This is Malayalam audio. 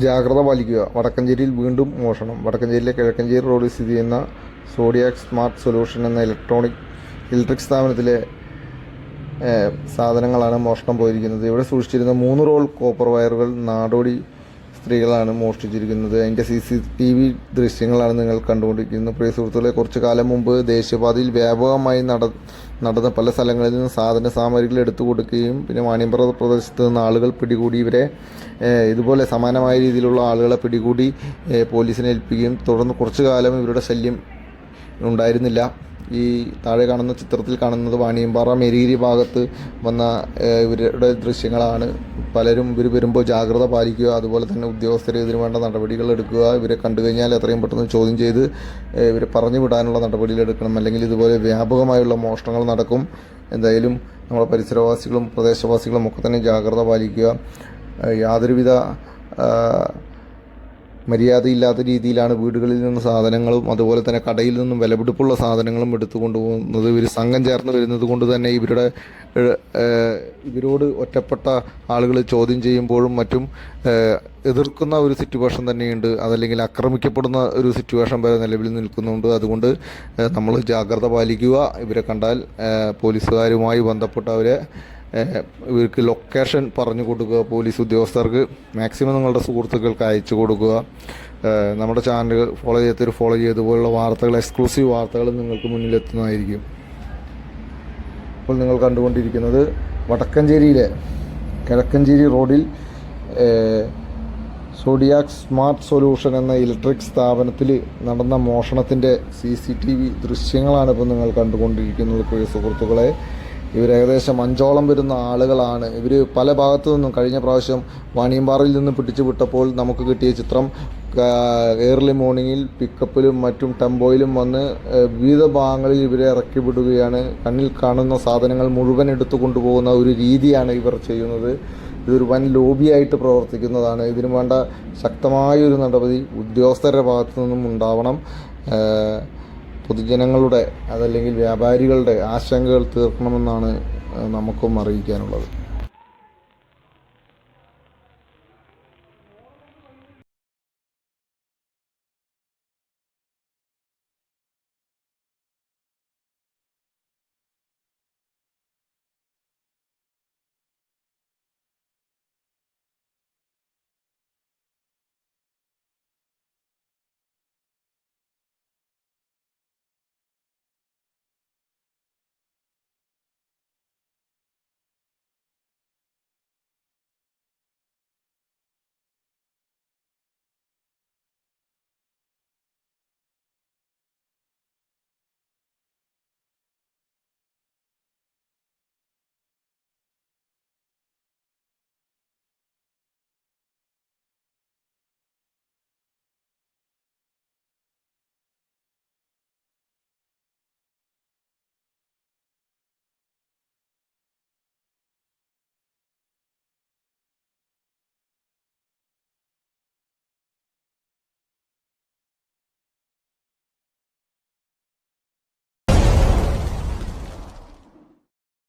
ജാഗ്രത പാലിക്കുക. വടക്കഞ്ചേരിയിൽ വീണ്ടും മോഷണം. വടക്കഞ്ചേരിയിലെ കിഴക്കഞ്ചേരി റോഡിൽ സ്ഥിതി ചെയ്യുന്ന സോഡിയാക് സ്മാർട്ട് സൊല്യൂഷൻ എന്ന ഇലക്ട്രിക് സ്ഥാപനത്തിലെ സാധനങ്ങളാണ് മോഷണം പോയിരിക്കുന്നത്. ഇവിടെ സൂക്ഷിച്ചിരുന്ന 3 റോൾ കോപ്പർ വയറുകൾ നാടോടി സ്ത്രീകളാണ് മോഷ്ടിച്ചിരിക്കുന്നത്. അതിൻ്റെ CCTV ദൃശ്യങ്ങളാണ് നിങ്ങൾ കണ്ടുകൊണ്ടിരിക്കുന്നത്. പ്രിയ സുഹൃത്തുക്കളെ, കുറച്ചു കാലം മുമ്പ് ദേശീയപാതയിൽ വ്യാപകമായി നടന്ന പല സ്ഥലങ്ങളിൽ നിന്ന് സാധന സാമഗ്രികൾ എടുത്തു കൊടുക്കുകയും പിന്നെ വാണിയമ്പാറ പ്രദേശത്ത് നിന്ന് ആളുകൾ പിടികൂടി ഇവരെ ഇതുപോലെ സമാനമായ രീതിയിലുള്ള ആളുകളെ പിടികൂടി പോലീസിനെ ഏൽപ്പിക്കുകയും തുടർന്ന് കുറച്ചു കാലം ഇവരുടെ ശല്യം ഉണ്ടായിരുന്നില്ല. ഈ താഴെ കാണുന്ന ചിത്രത്തിൽ കാണുന്നത് വാണിയമ്പാറ മെരീരി ഭാഗത്ത് വന്ന ഇവരുടെ ദൃശ്യങ്ങളാണ്. പലരും ഇവർ വരുമ്പോൾ ജാഗ്രത പാലിക്കുക, അതുപോലെ തന്നെ ഉദ്യോഗസ്ഥർ ഇതിനു വേണ്ട നടപടികൾ എടുക്കുക. ഇവരെ കണ്ടു കഴിഞ്ഞാൽ എത്രയും പെട്ടെന്ന് ചോദ്യം ചെയ്ത് ഇവരെ പറഞ്ഞു വിടാനുള്ള നടപടികൾ എടുക്കണം, അല്ലെങ്കിൽ ഇതുപോലെ വ്യാപകമായുള്ള മോഷണങ്ങൾ നടക്കും. എന്തായാലും നമ്മുടെ പരിസരവാസികളും പ്രദേശവാസികളും ഒക്കെ തന്നെ ജാഗ്രത പാലിക്കുക. യാതൊരുവിധ മര്യാദയില്ലാത്ത രീതിയിലാണ് വീടുകളിൽ നിന്ന് സാധനങ്ങളും അതുപോലെ തന്നെ കടയിൽ നിന്നും വിലപിടിപ്പുള്ള സാധനങ്ങളും എടുത്തു കൊണ്ടുപോകുന്നത്. ഇവർ സംഘം ചേർന്ന് വരുന്നത് കൊണ്ട് തന്നെ ഇവരോട് ഒറ്റപ്പെട്ട ആളുകൾ ചോദ്യം ചെയ്യുമ്പോഴും മറ്റും എതിർക്കുന്ന ഒരു സിറ്റുവേഷൻ തന്നെയുണ്ട്. അതല്ലെങ്കിൽ ആക്രമിക്കപ്പെടുന്ന ഒരു സിറ്റുവേഷൻ വരെ നിലവിൽ നിൽക്കുന്നുണ്ട്. അതുകൊണ്ട് നമ്മൾ ജാഗ്രത പാലിക്കുക. ഇവരെ കണ്ടാൽ പോലീസുകാരുമായി ബന്ധപ്പെട്ട് അവരെ ഇവർക്ക് ലൊക്കേഷൻ പറഞ്ഞു കൊടുക്കുക. പോലീസ് ഉദ്യോഗസ്ഥർക്ക് മാക്സിമം നിങ്ങളുടെ സുഹൃത്തുക്കൾക്ക് അയച്ചു കൊടുക്കുക. നമ്മുടെ ചാനൽ ഫോളോ ചെയ്ത് ഇതുപോലുള്ള വാർത്തകൾ, എക്സ്ക്ലൂസീവ് വാർത്തകൾ നിങ്ങൾക്ക് മുന്നിലെത്തുന്നതായിരിക്കും. ഇപ്പോൾ നിങ്ങൾ കണ്ടുകൊണ്ടിരിക്കുന്നത് വടക്കഞ്ചേരിയിലെ കിഴക്കഞ്ചേരി റോഡിൽ സോഡിയാക് സ്മാർട്ട് സൊല്യൂഷൻ എന്ന ഇലക്ട്രിക് സ്ഥാപനത്തിൽ നടന്ന മോഷണത്തിൻ്റെ CCTV ദൃശ്യങ്ങളാണ് ഇപ്പോൾ നിങ്ങൾ കണ്ടുകൊണ്ടിരിക്കുന്നത്. പ്രിയ സുഹൃത്തുക്കളെ, ഇവരേകദേശം 5ഓളം വരുന്ന ആളുകളാണ്. ഇവർ പല ഭാഗത്തു നിന്നും കഴിഞ്ഞ പ്രാവശ്യം വാണിയമ്പാറയിൽ നിന്ന് പിടിച്ചു വിട്ടപ്പോൾ നമുക്ക് കിട്ടിയ ചിത്രം ഏർലി മോർണിംഗിൽ പിക്കപ്പിലും മറ്റും ടെമ്പോയിലും വന്ന് വിവിധ ഭാഗങ്ങളിൽ ഇവരെ ഇറക്കി വിടുകയാണ്. കണ്ണിൽ കാണുന്ന സാധനങ്ങൾ മുഴുവൻ എടുത്തു കൊണ്ടുപോകുന്ന ഒരു രീതിയാണ് ഇവർ ചെയ്യുന്നത്. ഇതൊരു വൻ ലോബിയായിട്ട് പ്രവർത്തിക്കുന്നതാണ്. ഇതിനു വേണ്ട ശക്തമായൊരു നടപടി ഉദ്യോഗസ്ഥരുടെ ഭാഗത്തു നിന്നും ഉണ്ടാവണം. പൊതുജനങ്ങളുടെ അതല്ലെങ്കിൽ വ്യാപാരികളുടെ ആശങ്കകൾ തീർക്കണമെന്നാണ് നമുക്കും അറിയിക്കാനുള്ളത്.